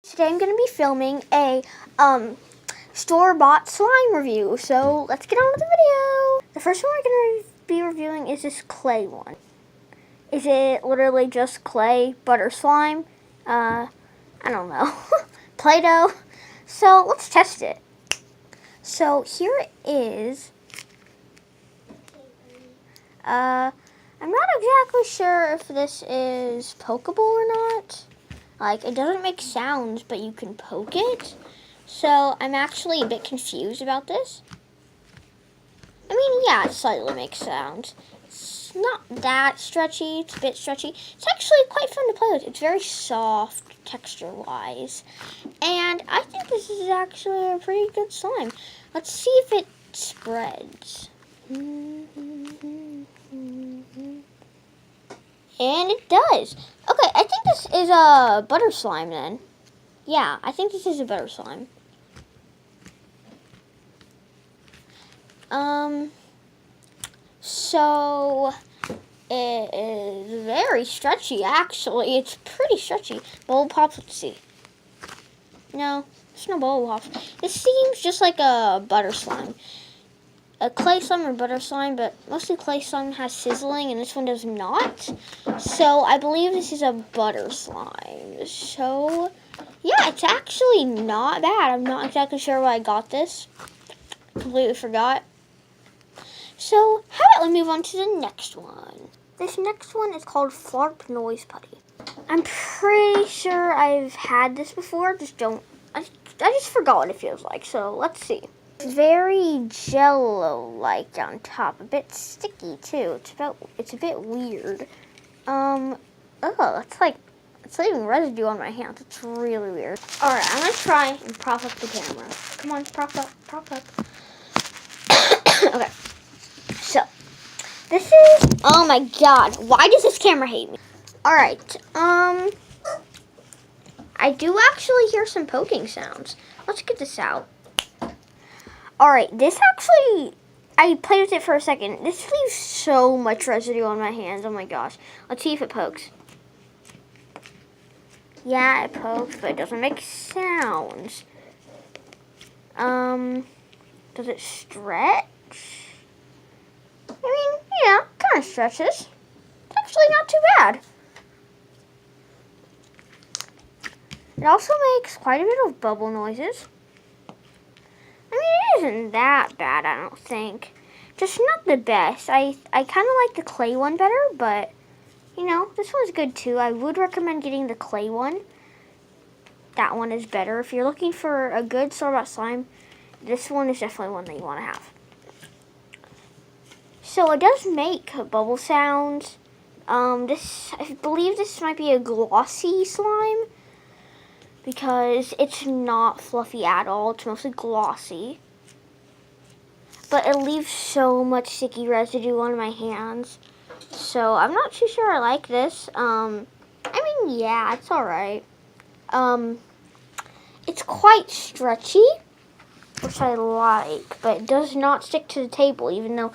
Today I'm going to be filming a store-bought slime review, so let's get on with the video. The first one we're going to be reviewing is this clay one. Is it literally just clay, butter slime? I don't know. Play-Doh. So let's test it. So here it is. I'm not exactly sure if this is pokeable or not. Like, it doesn't make sounds, but you can poke it. So, I'm actually a bit confused about this. I mean, yeah, it slightly makes sounds. It's not that stretchy. It's a bit stretchy. It's actually quite fun to play with. It's very soft, texture-wise. And I think this is actually a pretty good slime. Let's see if it spreads. And it does. Okay, I think this is a butter slime then. Yeah, I think this is a butter slime. So it is very stretchy actually. It's pretty stretchy. Bubble pops, let's see. No, there's no bubble pops. This seems just like a butter slime. A clay slime or butter slime, but mostly clay slime has sizzling and this one does not. So I believe this is a butter slime. So yeah, it's actually not bad. I'm not exactly sure why I got this. Completely forgot. So how about we move on to the next one? This next one is called Flarp Noise Putty. I'm pretty sure I've had this before. I just forgot what it feels like. So let's see. Very jello-like on top, a bit sticky too. It's a bit weird. It's leaving residue on my hands. It's really weird. All right, I'm gonna try and prop up the camera. Come on, prop up. Okay, so this is. Oh my God, why does this camera hate me? All right, I do actually hear some poking sounds. Let's get this out. Alright, this actually, I played with it for a second. This leaves so much residue on my hands. Oh my gosh. Let's see if it pokes. Yeah, it pokes, but it doesn't make sounds. Does it stretch? I mean, yeah, kind of stretches. It's actually not too bad. It also makes quite a bit of bubble noises. I mean, it isn't that bad, I don't think. Just not the best. I kind of like the clay one better, but, you know, this one's good too. I would recommend getting the clay one. That one is better. If you're looking for a good store-bought slime, this one is definitely one that you want to have. So it does make bubble sounds. I believe this might be a glossy slime, because it's not fluffy at all. It's mostly glossy. But it leaves so much sticky residue on my hands. So I'm not too sure I like this. I mean, yeah, it's alright. It's quite stretchy, which I like, but it does not stick to the table, even though